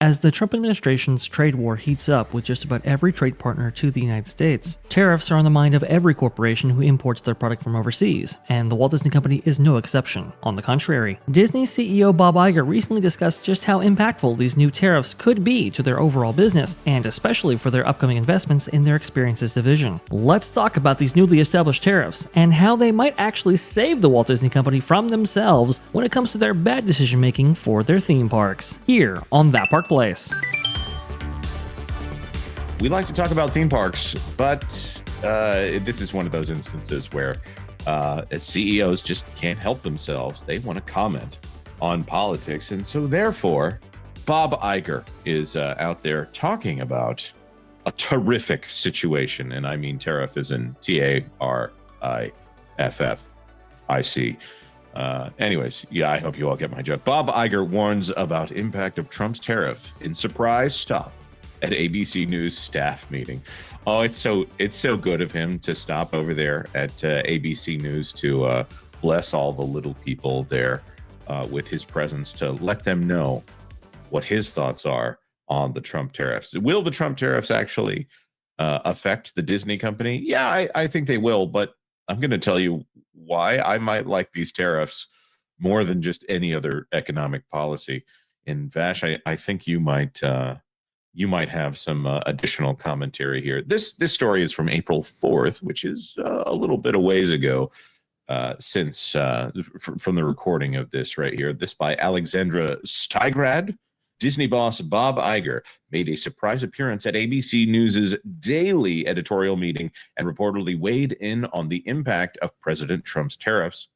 As the Trump administration's trade war heats up with just about every trade partner to the United States, tariffs are on the mind of every corporation who imports their product from overseas, and the Walt Disney Company is no exception. On the contrary, Disney CEO Bob Iger recently discussed just how impactful these new tariffs could be to their overall business, and especially for their upcoming investments in their experiences division. Let's talk about these newly established tariffs and how they might actually save the Walt Disney Company from themselves when it comes to their bad decision making for their theme parks. Here on That Park Place. We like to talk about theme parks, but this is one of those instances where as CEOs just can't help themselves. They want to comment on politics. And so therefore, Bob Iger is out there talking about a terrific situation. And I mean tariff is in TARIFFIC. Anyways, yeah, I hope you all get my joke. Bob Iger warns about impact of Trump's tariff in surprise stop at ABC News staff meeting. Oh, it's so good of him to stop over there at ABC News to bless all the little people there with his presence, to let them know what his thoughts are on the Trump tariffs. Will the Trump tariffs actually affect the Disney company? Yeah, I think they will, but I'm going to tell you why I might like these tariffs more than just any other economic policy. And Vash, I think you might have some additional commentary here. This story is from April 4th, which is a little bit a ways ago since from the recording of this right here. This by Alexandra Steigrad. Disney boss Bob Iger made a surprise appearance at ABC News's daily editorial meeting and reportedly weighed in on the impact of President Trump's tariffs.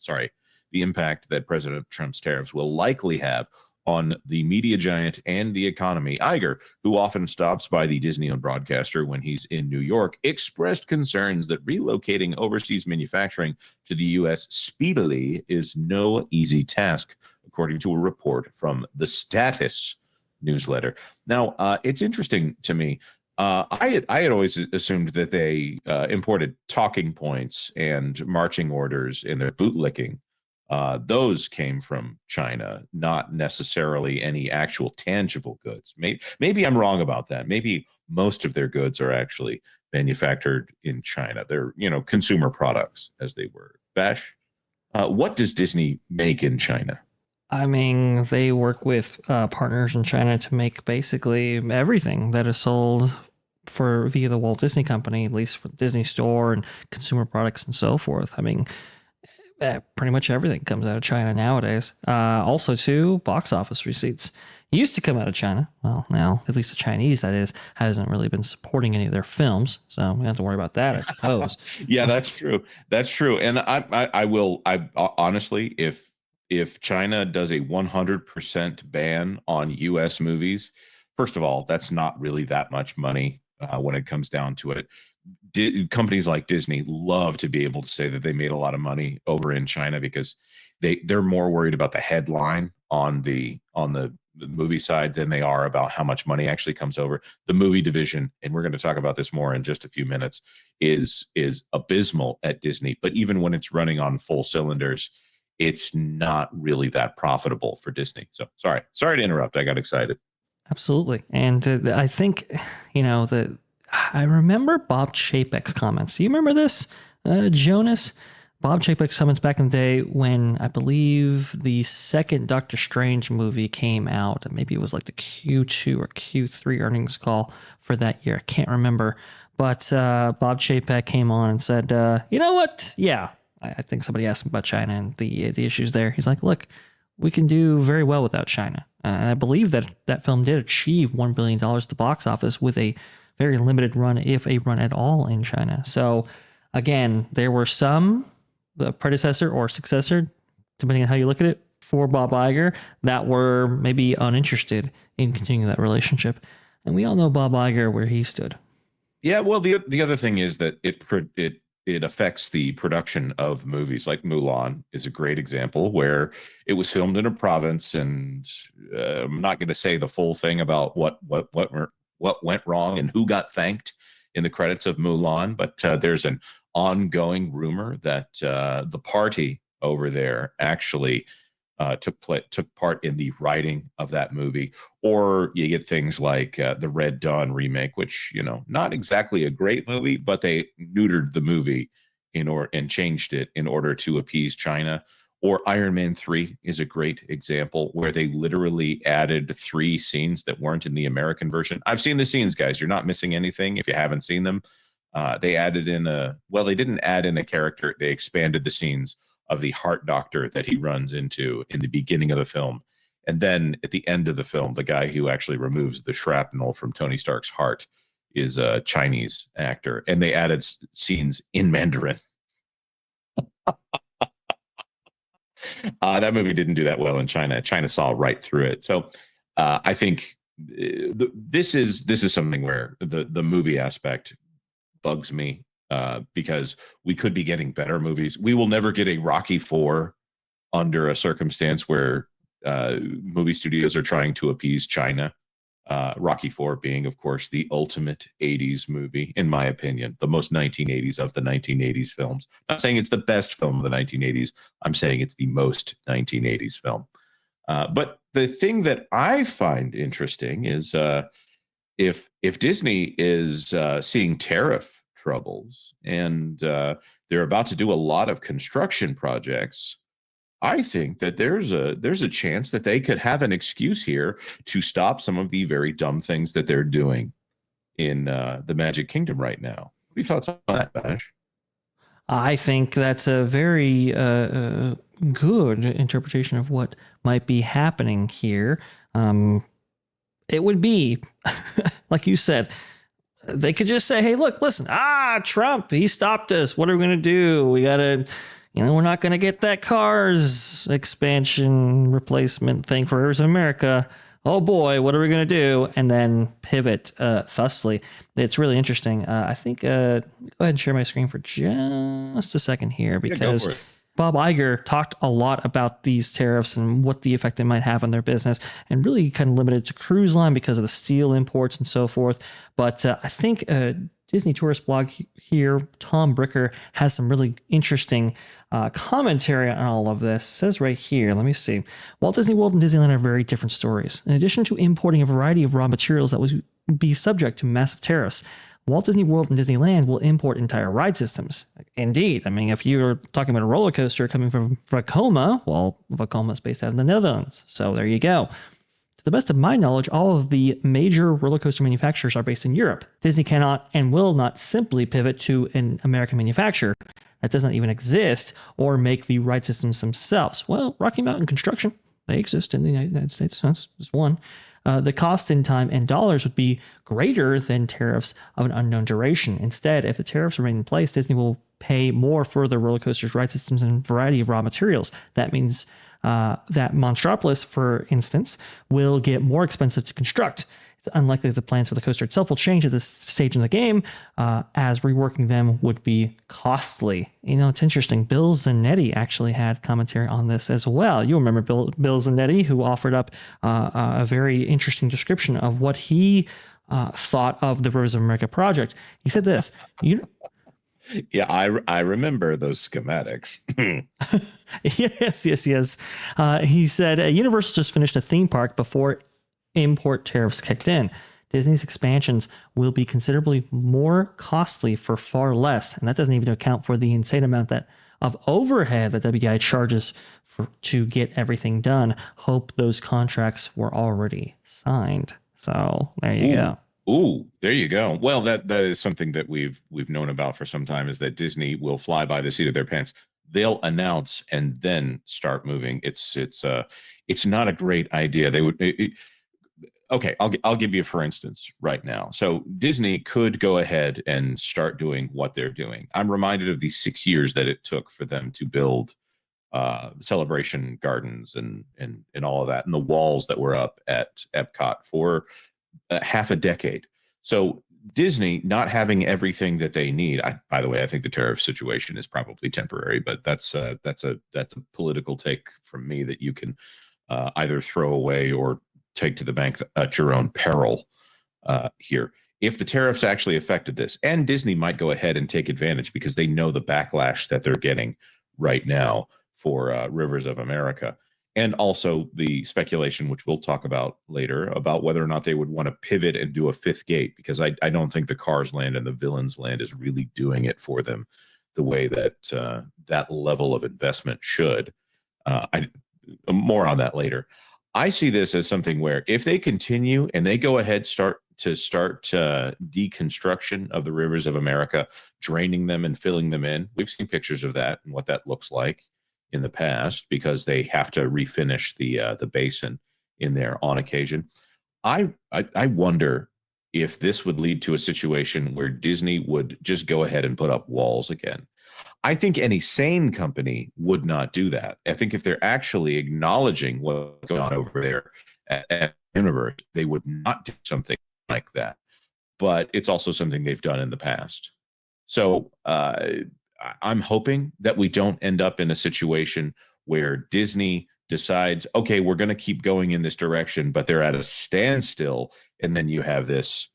The impact that President Trump's tariffs will likely have on the media giant and the economy. Iger, who often stops by the Disney-owned broadcaster when he's in New York, expressed concerns that relocating overseas manufacturing to the U.S. speedily is no easy task, according to a report from The Status newsletter. Now, it's interesting to me. I had always assumed that they imported talking points and marching orders in their bootlicking. Those came from China, not necessarily any actual tangible goods. Maybe I'm wrong about that. Maybe most of their goods are actually manufactured in China. They're, consumer products, as they were. Bash, what does Disney make in China? I mean, they work with partners in China to make basically everything that is sold via the Walt Disney Company, at least for the Disney Store and consumer products and so forth. I mean, pretty much everything comes out of China nowadays. Also, too, box office receipts used to come out of China. Well, now, at least the Chinese, that is, hasn't really been supporting any of their films. So we don't have to worry about that, I suppose. Yeah, that's true. That's true. And I honestly, if China does a 100% ban on U.S. movies, first of all, that's not really that much money when it comes down to it. Companies like Disney love to be able to say that they made a lot of money over in China because they're more worried about the headline on the movie side than they are about how much money actually comes over. The movie division, and we're going to talk about this more in just a few minutes, is abysmal at Disney. But even when it's running on full cylinders, it's not really that profitable for Disney. So sorry to interrupt. I got excited. Absolutely. And I think, I remember Bob Chapek's comments. Do you remember this, Jonas? Bob Chapek's comments back in the day when I believe the second Doctor Strange movie came out. Maybe it was like the Q2 or Q3 earnings call for that year. I can't remember. But Bob Chapek came on and said, you know what? Yeah. I think somebody asked him about China and the issues there. He's like, look, we can do very well without China. And I believe that film did achieve $1 billion at the box office with a very limited run, if a run at all, in China. So again, there were some, the predecessor or successor, depending on how you look at it, for Bob Iger that were maybe uninterested in continuing that relationship. And we all know Bob Iger, where he stood. Yeah, well, the other thing is that it affects the production of movies. Like Mulan is a great example where it was filmed in a province, and I'm not going to say the full thing about what went wrong and who got thanked in the credits of Mulan, but there's an ongoing rumor that the party over there actually took part in the writing of that movie. Or you get things like the Red Dawn remake, which, not exactly a great movie, but they neutered the movie and changed it in order to appease China. Or Iron Man 3 is a great example where they literally added 3 scenes that weren't in the American version. I've seen the scenes, guys. You're not missing anything if you haven't seen them. They added in they didn't add in a character. They expanded the scenes of the heart doctor that he runs into in the beginning of the film. And then at the end of the film, the guy who actually removes the shrapnel from Tony Stark's heart is a Chinese actor. And they added scenes in Mandarin. That movie didn't do that well in China. China saw right through it. So I think this is something where the movie aspect bugs me because we could be getting better movies. We will never get a Rocky IV under a circumstance where movie studios are trying to appease China. Rocky IV being, of course, the ultimate 80s movie, in my opinion, the most 1980s of the 1980s films. I'm not saying it's the best film of the 1980s. I'm saying it's the most 1980s film. But the thing that I find interesting is if Disney is seeing tariff troubles and they're about to do a lot of construction projects, I think that there's a chance that they could have an excuse here to stop some of the very dumb things that they're doing in the Magic Kingdom right now. What are your thoughts on that, Vash? I think that's a very good interpretation of what might be happening here. It would be, like you said, they could just say, hey, look, listen, Trump, he stopped us. What are we going to do? We got to, we're not going to get that cars expansion replacement thing for Rivers of America. Oh boy, what are we going to do? And then pivot thusly. It's really interesting. I think, go ahead and share my screen for just a second here, because Bob Iger talked a lot about these tariffs and what the effect it might have on their business, and really kind of limited to cruise line because of the steel imports and so forth. But I think Disney Tourist blog here, Tom Bricker, has some really interesting commentary on all of this. It says right here, let me see. Walt Disney World and Disneyland are very different stories. In addition to importing a variety of raw materials that would be subject to massive tariffs, Walt Disney World and Disneyland will import entire ride systems. Indeed. I mean, if you're talking about a roller coaster coming from Vekoma, well, Vekoma is based out of the Netherlands. So there you go. To the best of my knowledge, all of the major roller coaster manufacturers are based in Europe. Disney cannot and will not simply pivot to an American manufacturer that does not even exist or make the ride systems themselves. Well, Rocky Mountain Construction, they exist in the United States. That's just one. The cost in time and dollars would be greater than tariffs of an unknown duration. Instead, if the tariffs remain in place, Disney will pay more for the roller coasters, ride systems, and variety of raw materials. That means that Monstropolis, for instance, will get more expensive to construct. It's unlikely that the plans for the coaster itself will change at this stage in the game, as reworking them would be costly. It's interesting. Bill Zanetti actually had commentary on this as well. You remember Bill Zanetti, who offered up a very interesting description of what he thought of the Rivers of America project. He said this. Yeah, I remember those schematics. Yes. He said, Universal just finished a theme park before import tariffs kicked in. Disney's expansions will be considerably more costly for far less, and that doesn't even account for the insane amount of overhead that WI charges to get everything done. Hope those contracts were already signed. So there you go. Ooh, there you go. Well, that is something that we've known about for some time, is that Disney will fly by the seat of their pants. They'll announce and then start moving. It's not a great idea. They would. Okay, I'll give you for instance right now. So Disney could go ahead and start doing what they're doing. I'm reminded of the 6 years that it took for them to build Celebration Gardens and all of that, and the walls that were up at Epcot for half a decade. So Disney not having everything that they need. By the way, I think the tariff situation is probably temporary, but that's a political take from me that you can either throw away or take to the bank at your own peril here. If the tariffs actually affected this, and Disney might go ahead and take advantage because they know the backlash that they're getting right now for Rivers of America. And also the speculation, which we'll talk about later, about whether or not they would want to pivot and do a fifth gate, because I don't think the Cars land and the Villains land is really doing it for them the way that that level of investment should. More on that later. I see this as something where if they continue and they go ahead start deconstruction of the rivers of America, draining them and filling them in. We've seen pictures of that and what that looks like in the past, because they have to refinish the basin in there on occasion. I wonder if this would lead to a situation where Disney would just go ahead and put up walls again. I think any sane company would not do that. I think if they're actually acknowledging what's going on over there at Universe, they would not do something like that. But it's also something they've done in the past. So I'm hoping that we don't end up in a situation where Disney decides, okay, we're going to keep going in this direction, but they're at a standstill. And then you have this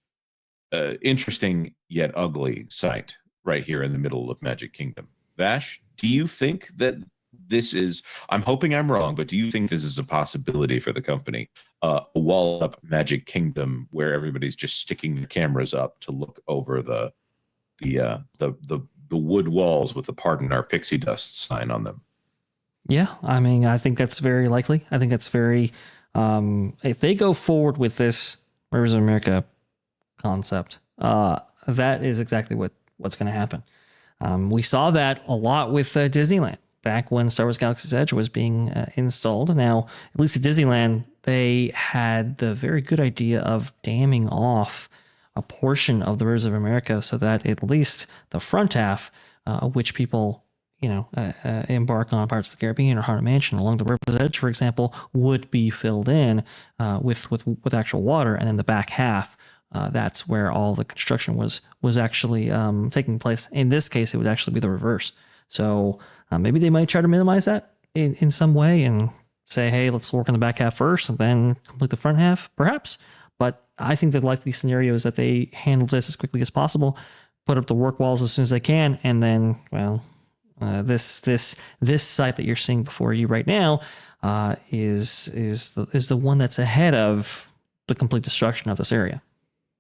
interesting yet ugly sight right here in the middle of Magic Kingdom. Vash, do you think that this is, I'm hoping I'm wrong, but do you think this is a possibility for the company? A wall up Magic Kingdom where everybody's just sticking their cameras up to look over the wood walls with the "Pardon Our Pixie Dust" sign on them. Yeah, I mean, I think that's very likely. I think that's very, if they go forward with this Rivers of America concept, that is exactly what's going to happen. We saw that a lot with Disneyland back when Star Wars Galaxy's Edge was being installed. Now, at least at Disneyland, they had the very good idea of damming off a portion of the Rivers of America so that at least the front half, which people embark on Pirates of the Caribbean or Haunted Mansion along the River's Edge, for example, would be filled in with actual water, and then the back half, that's where all the construction was actually taking place. In this case, it would actually be the reverse. So maybe they might try to minimize that in some way and say, hey, let's work on the back half first and then complete the front half, perhaps. But I think the likely scenario is that they handle this as quickly as possible, put up the work walls as soon as they can, and then, well, this site that you're seeing before you right now is the one that's ahead of the complete destruction of this area.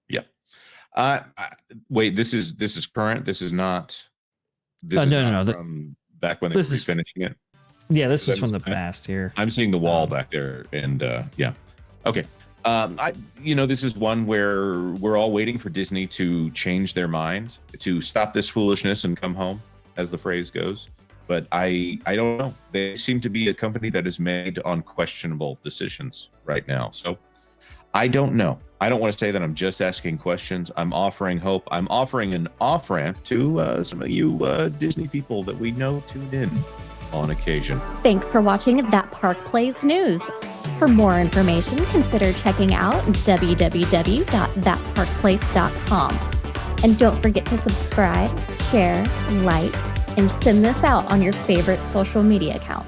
Yeah. Wait, this is current. This is not. This is no. From back when they were refinishing it. Yeah, this is from the past here. I'm seeing the wall back there, and yeah. Okay. This is one where we're all waiting for Disney to change their mind, to stop this foolishness and come home, as the phrase goes. But I don't know. They seem to be a company that is made on questionable decisions right now. So I don't know. I don't want to say that I'm just asking questions. I'm offering hope. I'm offering an off-ramp to some of you Disney people that we know tune in on occasion. Thanks for watching That Park Plays News. For more information, consider checking out www.thatparkplace.com. And don't forget to subscribe, share, like, and send this out on your favorite social media account.